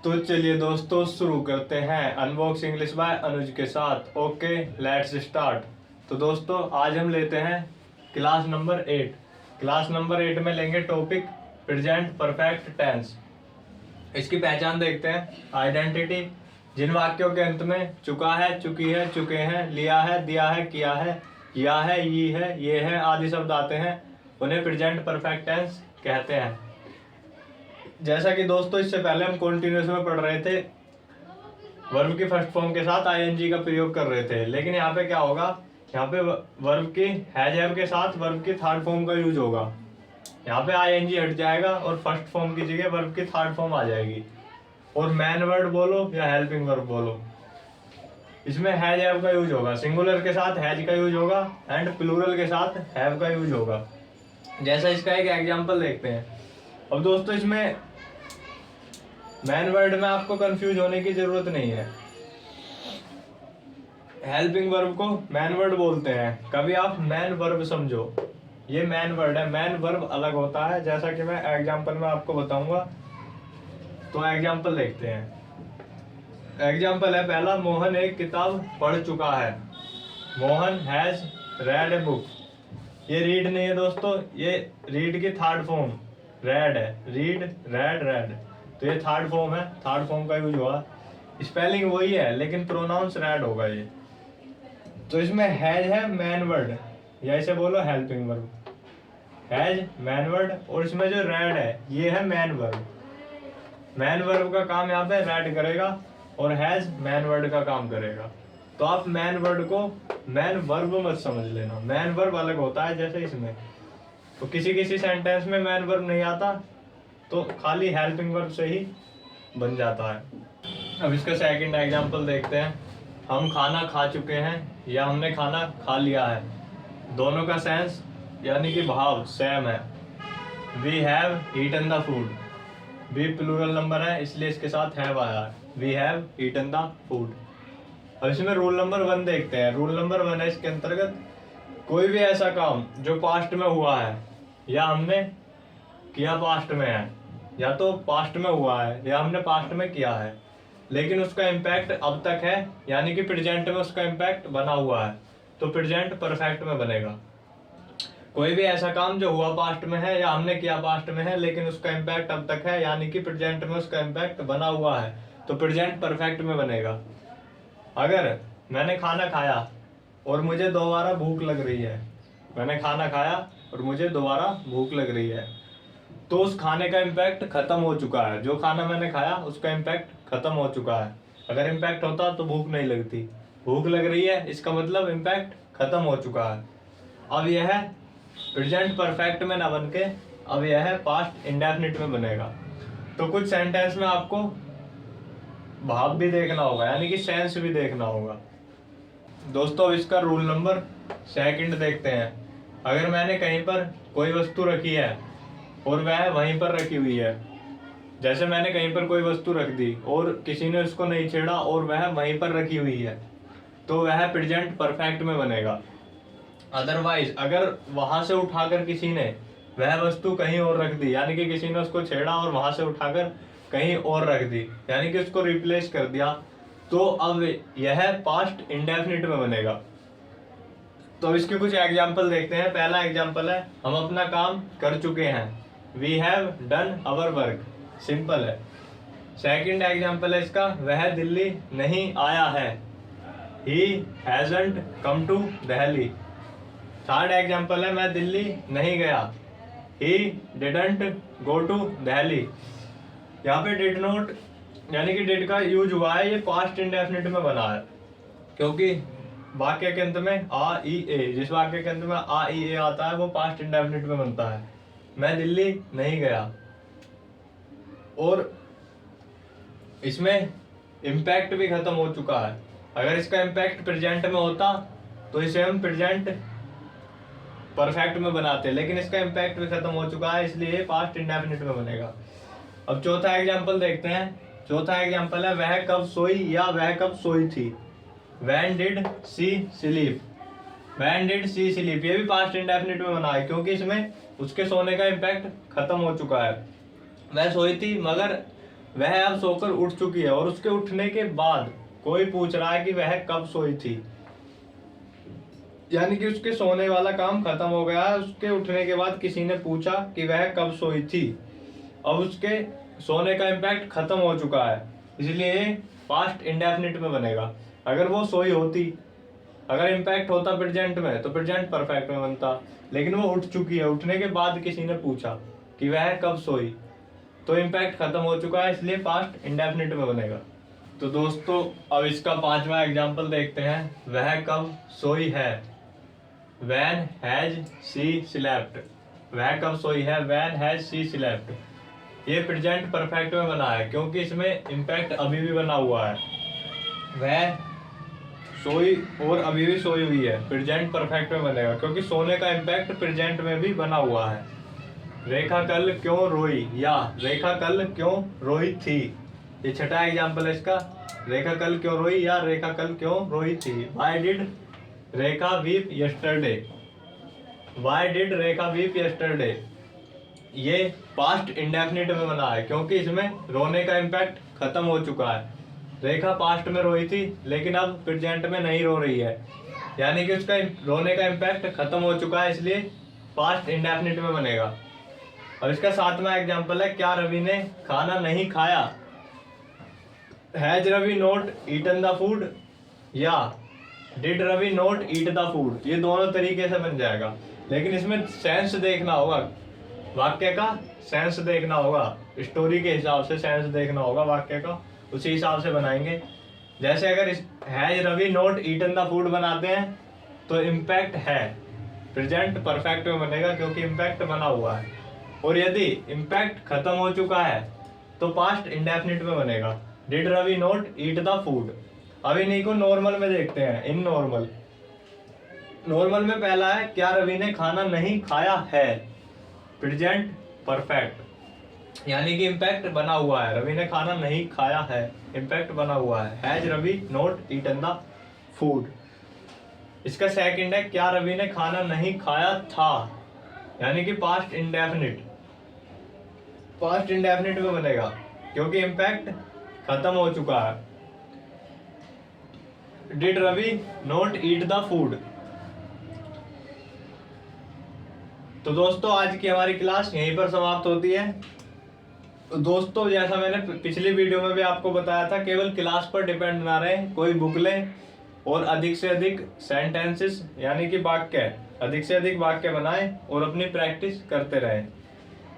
तो चलिए दोस्तों शुरू करते हैं अनबॉक्स इंग्लिश बाय अनुज के साथ। Okay let's start. तो दोस्तों आज हम लेते हैं क्लास नंबर 8। क्लास नंबर 8 में लेंगे टॉपिक प्रेजेंट परफेक्ट टेंस। इसकी पहचान देखते हैं। आइडेंटिटी, जिन वाक्यों के अंत में चुका है, चुकी है, चुके हैं, लिया है, दिया है, किया है, या है, ये है आदि शब्द आते हैं उन्हें प्रेजेंट परफेक्ट टेंस कहते हैं। जैसा कि दोस्तों इससे पहले हम कॉन्टिन्यूस में पढ़ रहे थे, वर्ब की फर्स्ट फॉर्म के साथ आईएनजी का प्रयोग कर रहे थे, लेकिन यहाँ पे क्या होगा, यहाँ पे वर्ब की हैज हैव के साथ वर्ब की थर्ड फॉर्म का यूज होगा। यहाँ पे आईएनजी हट जाएगा और फर्स्ट फॉर्म की जगह वर्ब की थर्ड फॉर्म आ जाएगी। और मैन वर्ड बोलो या हेल्पिंग वर्ब बोलो, इसमें हैज हैव का यूज होगा। सिंगुलर के साथ हैज का यूज होगा एंड प्लूरल के साथ हैव का यूज होगा। जैसा इसका एक एग्जांपल देखते हैं। अब दोस्तों इसमें मैन वर्ड में आपको कंफ्यूज होने की जरूरत नहीं है। हेल्पिंग वर्ब को मैन वर्ड बोलते हैं, कभी आप मैन वर्ब समझो, ये मैन वर्ड है। मैन वर्ब अलग होता है, जैसा कि मैं एग्जांपल में आपको बताऊंगा। तो एग्जांपल देखते हैं। एग्जांपल है पहला, मोहन एक किताब पढ़ चुका है। Mohan has red a book. ये रीड नहीं है दोस्तों, ये रीड की थर्ड फॉर्म रेड है। रीड, रेड, रेड, तो ये थर्ड फॉर्म है, थर्ड फॉर्म का यूज हुआ। स्पेलिंग वही है लेकिन प्रोनाउंस रेड होगा ये। तो इसमें हैज है मैन वर्ड, या इसे बोलो helping verb. Has man word, और इसमें जो रेड है ये है मैन वर्ब। मैन वर्ब का काम यहाँ पे रेड करेगा और हैज मैन वर्ड का काम करेगा। तो आप मैन वर्ड को मैन वर्ब मत समझ लेना, मैन वर्ब अलग होता है। जैसे इसमें तो किसी किसी सेंटेंस में मैन वर्ब नहीं आता तो खाली हेल्पिंग वर्ब से ही बन जाता है। अब इसका सेकंड एग्जांपल देखते हैं। हम खाना खा चुके हैं या हमने खाना खा लिया है, दोनों का सेंस यानी कि भाव सेम है। We have eaten the food, we plural number है इसलिए इसके साथ हैव आया है। We have eaten the food. अब इसमें रूल नंबर 1 देखते हैं। रूल नंबर 1 है इसके अंतर्गत, कोई भी ऐसा काम जो पास्ट में हुआ है या हमने किया पास्ट में है, या तो पास्ट में हुआ है या हमने पास्ट में किया है, लेकिन उसका इम्पैक्ट अब तक है यानी कि प्रेजेंट में उसका इम्पैक्ट बना हुआ है, तो प्रेजेंट परफेक्ट में बनेगा। कोई भी ऐसा काम जो हुआ पास्ट में है या हमने किया पास्ट में है लेकिन उसका इम्पैक्ट अब तक है यानी कि प्रेजेंट में उसका इम्पैक्ट बना हुआ है, तो प्रेजेंट परफेक्ट में बनेगा। अगर मैंने खाना खाया और मुझे दोबारा भूख लग रही है, मैंने खाना खाया और मुझे दोबारा भूख लग रही है, तो उस खाने का इम्पैक्ट खत्म हो चुका है। जो खाना मैंने खाया उसका इम्पैक्ट खत्म हो चुका है। अगर इम्पैक्ट होता तो भूख नहीं लगती, भूख लग रही है इसका मतलब इम्पैक्ट खत्म हो चुका है। अब यह प्रेजेंट परफेक्ट में ना बन के अब यह पास्ट इंडेफिनिट में बनेगा। तो कुछ सेंटेंस में आपको भाव भी देखना होगा यानी कि सेंस भी देखना होगा। दोस्तों इसका रूल नंबर 2 देखते हैं। अगर मैंने कहीं पर कोई वस्तु रखी है और वह वहीं पर रखी हुई है, जैसे मैंने कहीं पर कोई वस्तु रख दी और किसी ने उसको नहीं छेड़ा और वह वहीं पर रखी हुई है, तो वह प्रेजेंट परफेक्ट में बनेगा। अदरवाइज अगर वहां से उठाकर किसी ने वह वस्तु कहीं और रख दी, यानी कि किसी ने उसको छेड़ा और वहां से उठाकर कहीं और रख दी, यानी कि उसको रिप्लेस कर दिया, तो अब यह पास्ट इंडेफिनिट में बनेगा। तो इसके कुछ एग्जाम्पल देखते हैं। पहला एग्जाम्पल है, हम अपना काम कर चुके हैं। We have done our work, simple है। सेकंड एग्जाम्पल है इसका, वह दिल्ली नहीं आया है। He hasn't come to Delhi. Third example है, मैं दिल्ली नहीं गया। He didn't go to Delhi. यहाँ पे डिड नॉट यानी कि डिड का यूज हुआ है, ये पास्ट इंडेफिनिट में बना है, क्योंकि वाक्य के अंत में आ ई ए, जिस वाक्य के अंत में आ ई ए आता है वो पास्ट इंडेफिनिट में बनता है। मैं दिल्ली नहीं गया। और इसमें इम्पैक्ट भी खत्म हो चुका है। अगर इसका इम्पैक्ट प्रेजेंट में होता तो इसे हम प्रेजेंट परफेक्ट में बनाते, लेकिन इसका इम्पैक्ट भी खत्म हो चुका है इसलिए पास्ट इंडेफिनिट में बनेगा। अब चौथा एग्जांपल देखते हैं। चौथा एग्जांपल है, वह कब सोई या वह कब सोई थी। When did she sleep? When did she sleep? ये भी पास्ट इंडेफिनिट में बना है क्योंकि इसमें उसके सोने का इम्पैक्ट खत्म हो चुका है। वह सोई थी मगर वह अब सोकर उठ चुकी है, और उसके उठने के बाद कोई पूछ रहा है कि वह कब सोई थी। यानी कि उसके सोने वाला काम खत्म हो गया है, उसके उठने के बाद किसी ने पूछा कि वह कब सोई थी। अब उसके सोने का इम्पैक्ट खत्म हो चुका है, इसलिए ये पास्ट इंडेफिनिट में बनेगा। अगर वो सोई होती, अगर इम्पैक्ट होता प्रेजेंट में, तो प्रेजेंट परफेक्ट में बनता। लेकिन वो उठ चुकी है, उठने के बाद किसी ने पूछा कि वह कब सोई, तो इम्पैक्ट खत्म हो चुका है, इसलिए पास्ट इंडेफिनिट में बनेगा। तो दोस्तों अब इसका 5वां एग्जाम्पल देखते हैं। वह कब सोई है, When has she slept? वह कब सोई है, When has she slept? ये प्रेजेंट परफेक्ट में बना है क्योंकि इसमें इम्पैक्ट अभी भी बना हुआ है। वह सोई और अभी भी सोई हुई है, प्रेजेंट परफेक्ट में बनेगा क्योंकि सोने का इम्पैक्ट प्रेजेंट में भी बना हुआ है। रेखा कल क्यों रोई, या रेखा कल क्यों रोई थी। ये छठा एग्जाम्पल है इसका। रेखा कल क्यों रोई या रेखा कल क्यों रोई थी। Why did Rekha weep yesterday? Why did Rekha weep yesterday? ये पास्ट इंडेफिनिट में बना है क्योंकि इसमें रोने का इम्पैक्ट खत्म हो चुका है। रेखा पास्ट में रोई थी लेकिन अब प्रेजेंट में नहीं रो रही है, यानी कि उसका रोने का इम्पैक्ट खत्म हो चुका है, इसलिए पास्ट इंडेफिनिट में बनेगा। अब इसका 7वां एग्जाम्पल है। क्या रवि ने खाना नहीं खाया। Has Ravi not eaten the food, या did Ravi not eat the food. ये दोनों तरीके से बन जाएगा, लेकिन इसमें सेंस देखना होगा, वाक्य का सेंस देखना होगा, स्टोरी के हिसाब से सेंस देखना होगा वाक्य का, उसी हिसाब से बनाएंगे। जैसे अगर has Ravi not eaten the food बनाते हैं तो इम्पैक्ट है प्रेजेंट परफेक्ट में बनेगा क्योंकि इम्पैक्ट बना हुआ है। और यदि इम्पैक्ट खत्म हो चुका है तो पास्ट इंडेफिनिट में बनेगा। Did Ravi not eat the food. अब इन्हीं को नॉर्मल में देखते हैं। इन नॉर्मल, नॉर्मल में पहला है क्या रवि ने खाना नहीं खाया है, प्रेजेंट परफेक्ट, यानी कि इम्पैक्ट बना हुआ है। रवि ने खाना नहीं खाया है, इम्पैक्ट बना हुआ है। Has Ravi not eaten the food. इसका सेकंड है क्या रवि ने खाना नहीं खाया था, यानी कि पास्ट इंडेफिनिट, पास्ट इंडेफिनिट में बनेगा क्योंकि इम्पैक्ट खत्म हो चुका है। Did Ravi not eat the food. तो दोस्तों आज की हमारी क्लास यहीं पर समाप्त होती है। तो दोस्तों जैसा मैंने पिछली वीडियो में भी आपको बताया था, केवल क्लास पर डिपेंड ना रहे, कोई बुक लें और अधिक से अधिक सेंटेंसेस यानी कि वाक्य, अधिक से अधिक वाक्य बनाएं और अपनी प्रैक्टिस करते रहें।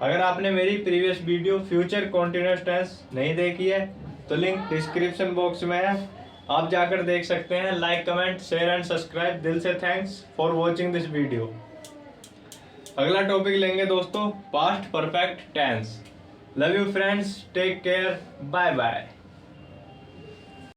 अगर आपने मेरी previous video future continuous tense नहीं देखी है तो लिंक डिस्क्रिप्शन बॉक्स में है, आप जाकर देख सकते हैं। Like, comment, share and subscribe. दिल से thanks for watching this video. अगला टॉपिक लेंगे दोस्तों past perfect tense. Love you friends, take care, bye bye.